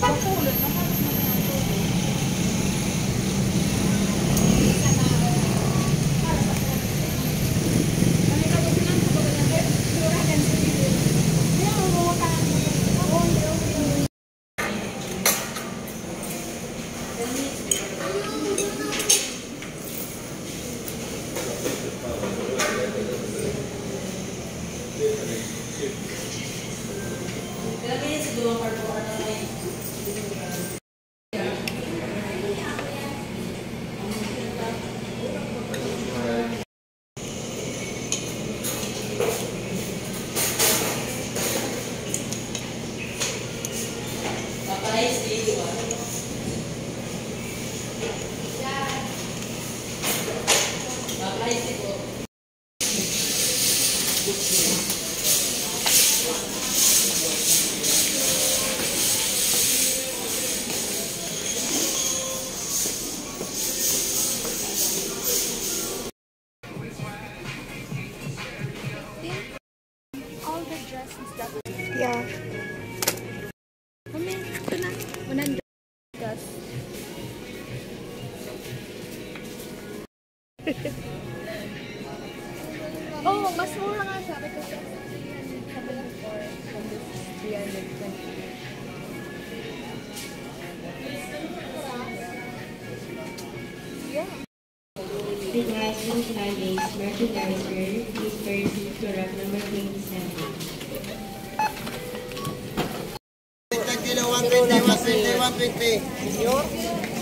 Bakulot naman. All the dresses that Yeah. ito na. 100 plus. Oh, mas mura nga siya kasi 374 from this 320. Yeah. Requesting Fridays merchandiser, please proceed to rack number 27. 120. Senior? 120.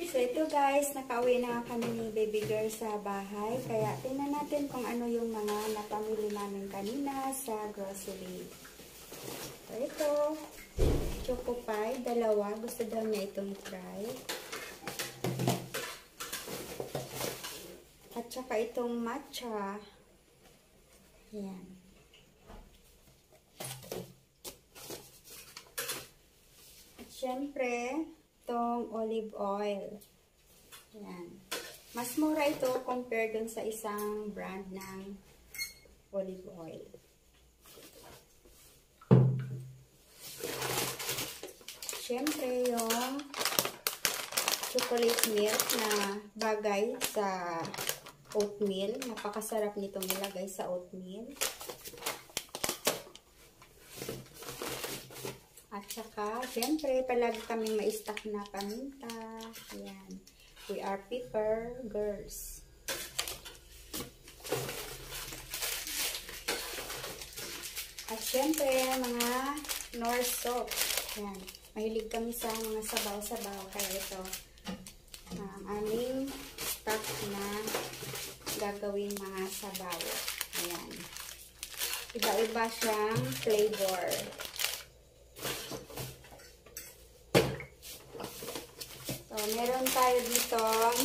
So ito guys, nakauwi na kami ni baby girl sa bahay. Kaya tingnan natin kung ano yung mga napamili namin kanina sa grocery. So ito, choco pie, dalawa. Gusto daw niya itong try. At saka itong matcha. Yan. At syempre, itong olive oil. Yan. Mas mura ito compare dun sa isang brand ng olive oil. Syempre, yung chocolate milk na bagay sa oatmeal. Napakasarap nitong nilagay sa oatmeal. At saka, syempre, palagi kaming ma-stock na paminta. Ayan. We are pepper girls. At syempre, mga Knorr soap. Ayan. Mahilig kami sa mga sabaw-sabaw. Kaya ito, ang aming stock na gagawin mga sabaw. Ayan. Iba-iba siyang flavor. So, meron tayo ditong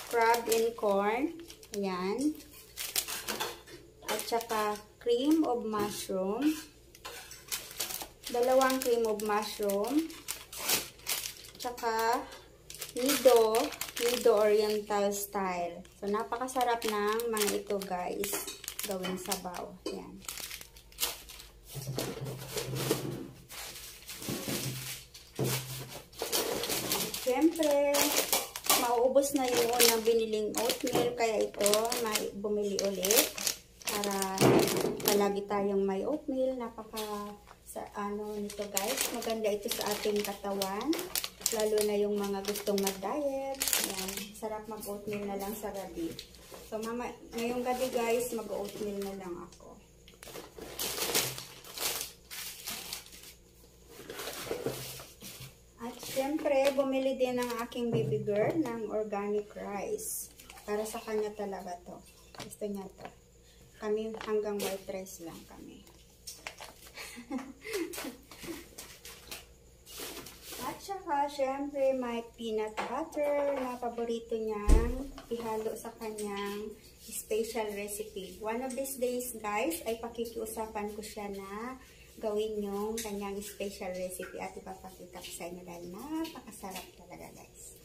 crab and corn. Ayan. At saka cream of mushroom. Dalawang cream of mushroom. Tsaka nido oriental style. So, napakasarap ng mga ito guys. Gawing sabaw. Ayan. Siyempre, mauubos na yung unang biniling oatmeal. Kaya ito, may bumili ulit. Para palagi tayong may oatmeal. Nito guys. Maganda ito sa ating katawan. Lalo na yung mga gustong mag-diet. Ayan. Sarap mag-oatmeal na lang sa gabi. So, ngayong gabi guys, mag-oatmeal na lang ako. At syempre, bumili din ng aking baby girl ng organic rice. Para sa kanya talaga to. Gusto niya to. Kami hanggang white rice lang kami. At saka, syempre, may peanut butter na paborito niyang ihalo sa kanyang special recipe. One of these days, guys, ay pakikiusapan ko siya na gawin yung kanyang special recipe at ipapakita ko sa inyo dahil napakasarap talaga, guys.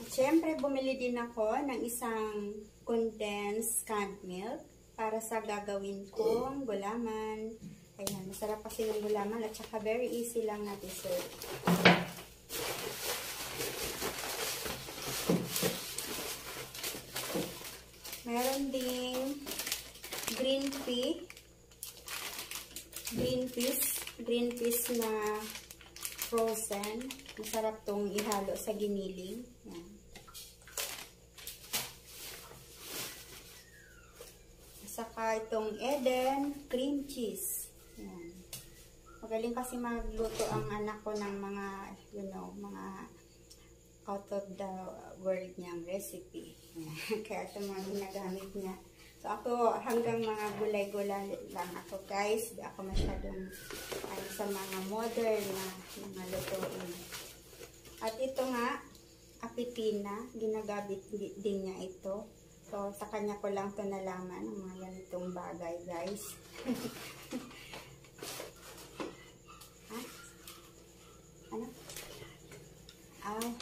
At syempre, bumili din ako ng isang condensed canned milk para sa gagawin kong gulaman. Ayan, masarap kasi yung gulaman at saka very easy lang na dessert. Meron ding green peas na frozen. Masarap tong ihalo sa giniling. Yan. Saka itong Eden cream cheese. Yan. Magaling kasi magluto ang anak ko ng mga, mga out of the world niyang recipe. Yan. Kaya ito mga ginagamit niya. So ako hanggang mga gulay-gulay lang ako guys. Di ako masyadong sa mga modern na mga lutuin. At ito nga, apitina. Ginagamit din niya ito. So sa kanya ko lang ito nalaman ang mga ganitong bagay guys. Ano?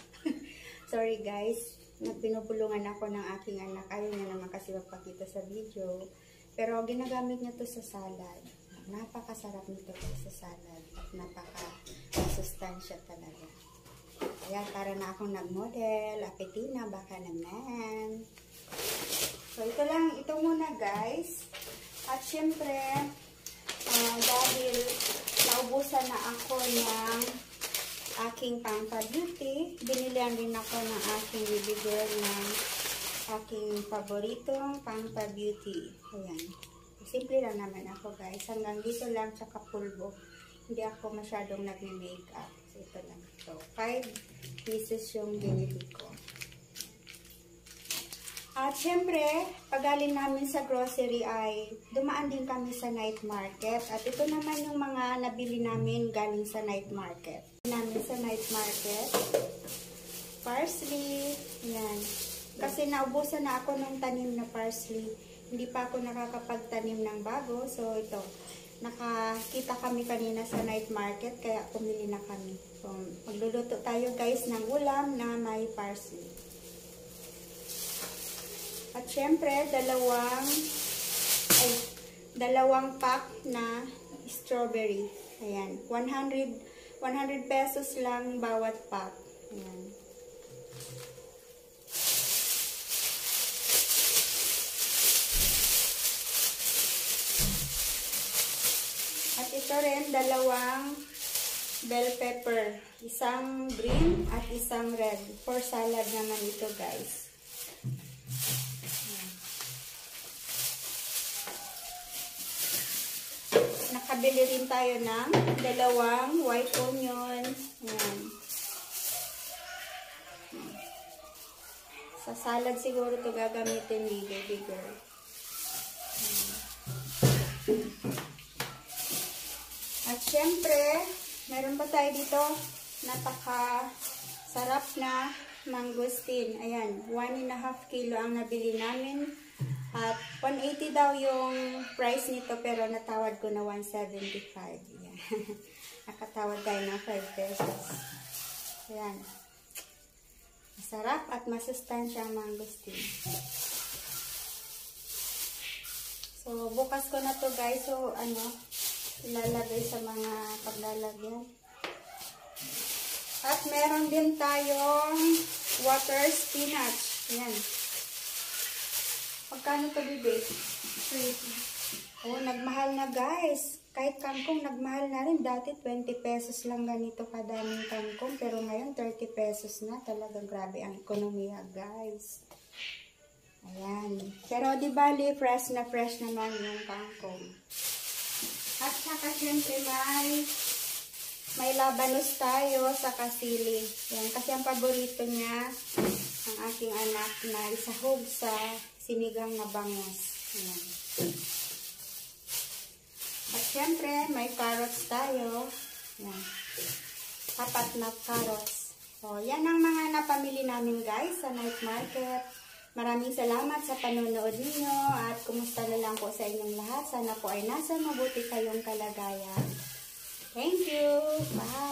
Sorry guys. Binubulungan ako ng aking anak. Ayaw niya naman kasi magpakita sa video. Pero ginagamit niya to sa salad. Napakasarap nito sa salad. At napaka-sustansya talaga. Ayan, para na akong nag-model. Apetina, baka naman. So, ito muna guys. At syempre, dahil naubusan na ako ng aking pampa-beauty, binilihan din ako ng aking baby girl ng aking paboritong pampa-beauty. Ayan. Simple lang naman ako guys. Hanggang dito lang tsaka pulbo. Hindi ako masyadong nag-makeup. So, ito lang. So, 5 pieces yung binili ko. At syempre, pagaling namin sa grocery ay dumaan din kami sa night market. At ito naman yung mga nabili namin galing sa night market. Sa night market, parsley, yan. Kasi naubusan na ako ng tanim na parsley. Hindi pa ako nakakapagtanim ng bago. So ito, nakakita kami kanina sa night market kaya pumili na kami. So magluluto tayo guys ng ulam na may parsley. At syempre, dalawang pack na strawberry. Ayan, 100 pesos lang bawat pack. Ayan. At ito rin, dalawang bell pepper. Isang green at isang red. For salad naman ito guys. Nakabili rin tayo ng dalawang white onion. Ayan. Sa salad siguro ito gagamitin ni baby girl. At syempre, meron pa tayo dito napaka-sarap na mangosteen. Ayan, 1.5 kilo ang nabili namin. At 180 daw yung price nito pero natawad ko na 175. Ayan. Nakatawad tayo ng 5 pesos. Ayan. Masarap at masustansyang mangosteen. So, bukas ko na to guys. So, ilalagay sa mga paglalagyan. At meron din tayong water spinach. Ayan. Pagkano to bibi? 30. Oh, nagmahal na guys. Kahit kangkong nagmahal na rin. Dati 20 pesos lang ganito kadaming kangkong. Pero ngayon 30 pesos na. Talagang grabe ang ekonomiya guys. Ayan. Pero di bali fresh naman yung kangkong. At saka syempre may labanos tayo sa kasili. Yan. Kasi ang paborito niya ang aking anak na isahog sa sinigang na bangus. Ayan. At syempre, may carrots tayo. Ayan. 4 na carrots. So, yan ang mga napamili namin guys sa night market. Maraming salamat sa panonood ninyo at kumusta na lang po sa inyong lahat. Sana po ay nasa mabuti kayong kalagayan. Thank you. Bye.